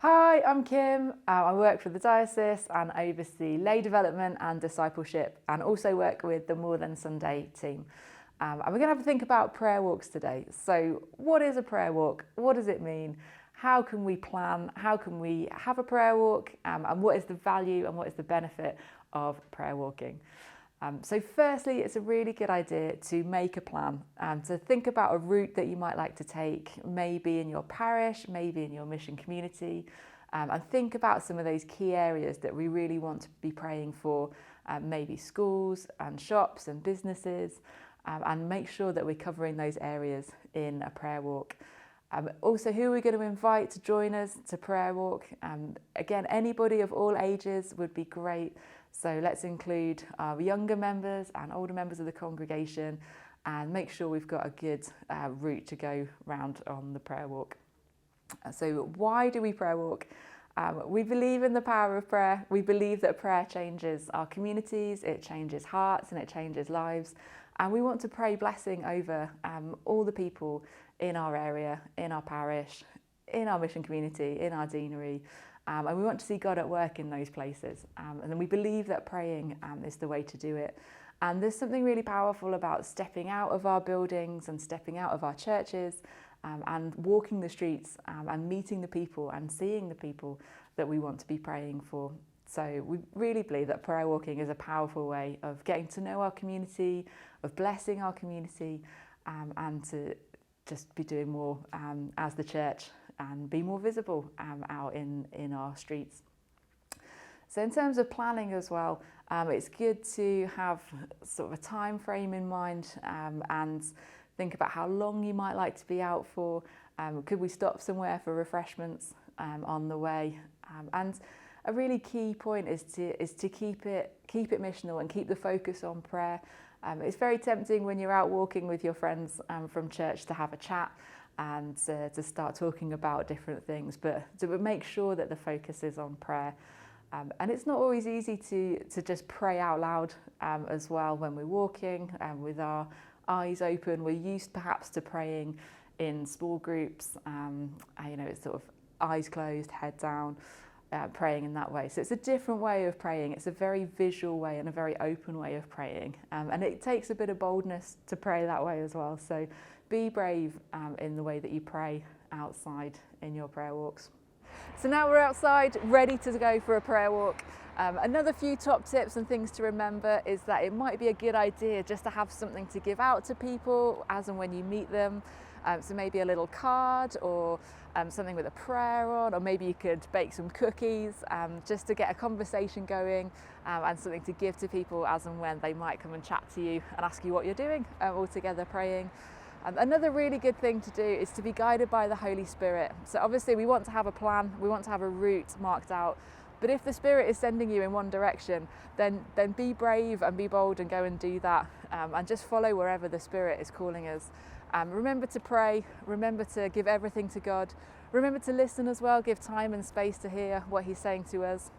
Hi, I'm Kim. I work for the Diocese and oversee lay development and discipleship, and also work with the More Than Sunday team. And we're going to have a think about prayer walks today. So what is a prayer walk? What does it mean? How can we plan? How can we have a prayer walk? And what is the value and what is the benefit of prayer walking? So firstly, it's a really good idea to make a plan and to think about a route that you might like to take, maybe in your parish, maybe in your mission community, and think about some of those key areas that we really want to be praying for, maybe schools and shops and businesses, and make sure that we're covering those areas in a prayer walk. Also, who are we going to invite to join us to prayer walk? Again, anybody of all ages would be great. So let's include our younger members and older members of the congregation and make sure we've got a good route to go round on the prayer walk. So why do we prayer walk? We believe in the power of prayer. We believe that prayer changes our communities, it changes hearts and it changes lives. And we want to pray blessing over all the people in our area, in our parish, in our mission community, in our deanery. And we want to see God at work in those places. And then we believe that praying is the way to do it. And there's something really powerful about stepping out of our buildings and stepping out of our churches and walking the streets and meeting the people and seeing the people that we want to be praying for. So we really believe that prayer walking is a powerful way of getting to know our community, of blessing our community, and to just be doing more as the church and be more visible out in our streets. So in terms of planning as well, it's good to have sort of a time frame in mind and think about how long you might like to be out for. Could we stop somewhere for refreshments on the way? And a really key point is to keep it missional and keep the focus on prayer. It's very tempting when you're out walking with your friends from church to have a chat and to start talking about different things, but to make sure that the focus is on prayer. And it's not always easy to just pray out loud as well when we're walking with our eyes open. We're used perhaps to praying in small groups, it's sort of eyes closed, head down, praying in that way. So it's a different way of praying. It's a very visual way and a very open way of praying. And it takes a bit of boldness to pray that way as well. So be brave in the way that you pray outside in your prayer walks. So now we're outside, ready to go for a prayer walk. Another few top tips and things to remember is that it might be a good idea just to have something to give out to people as and when you meet them. So maybe a little card or something with a prayer on, or maybe you could bake some cookies just to get a conversation going and something to give to people as and when they might come and chat to you and ask you what you're doing all together praying. Another really good thing to do is to be guided by the Holy Spirit. So obviously we want to have a plan, we want to have a route marked out, but if the Spirit is sending you in one direction, then be brave and be bold and go and do that and just follow wherever the Spirit is calling us. Remember to pray, remember to give everything to God, remember to listen as well, give time and space to hear what He's saying to us.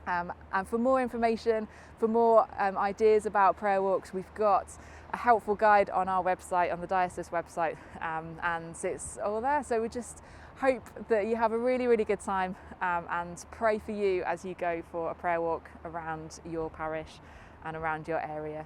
And for more information, for more ideas about prayer walks, we've got a helpful guide on our website, on the Diocese website, and it's all there. So we just hope that you have a really, really good time and pray for you as you go for a prayer walk around your parish and around your area.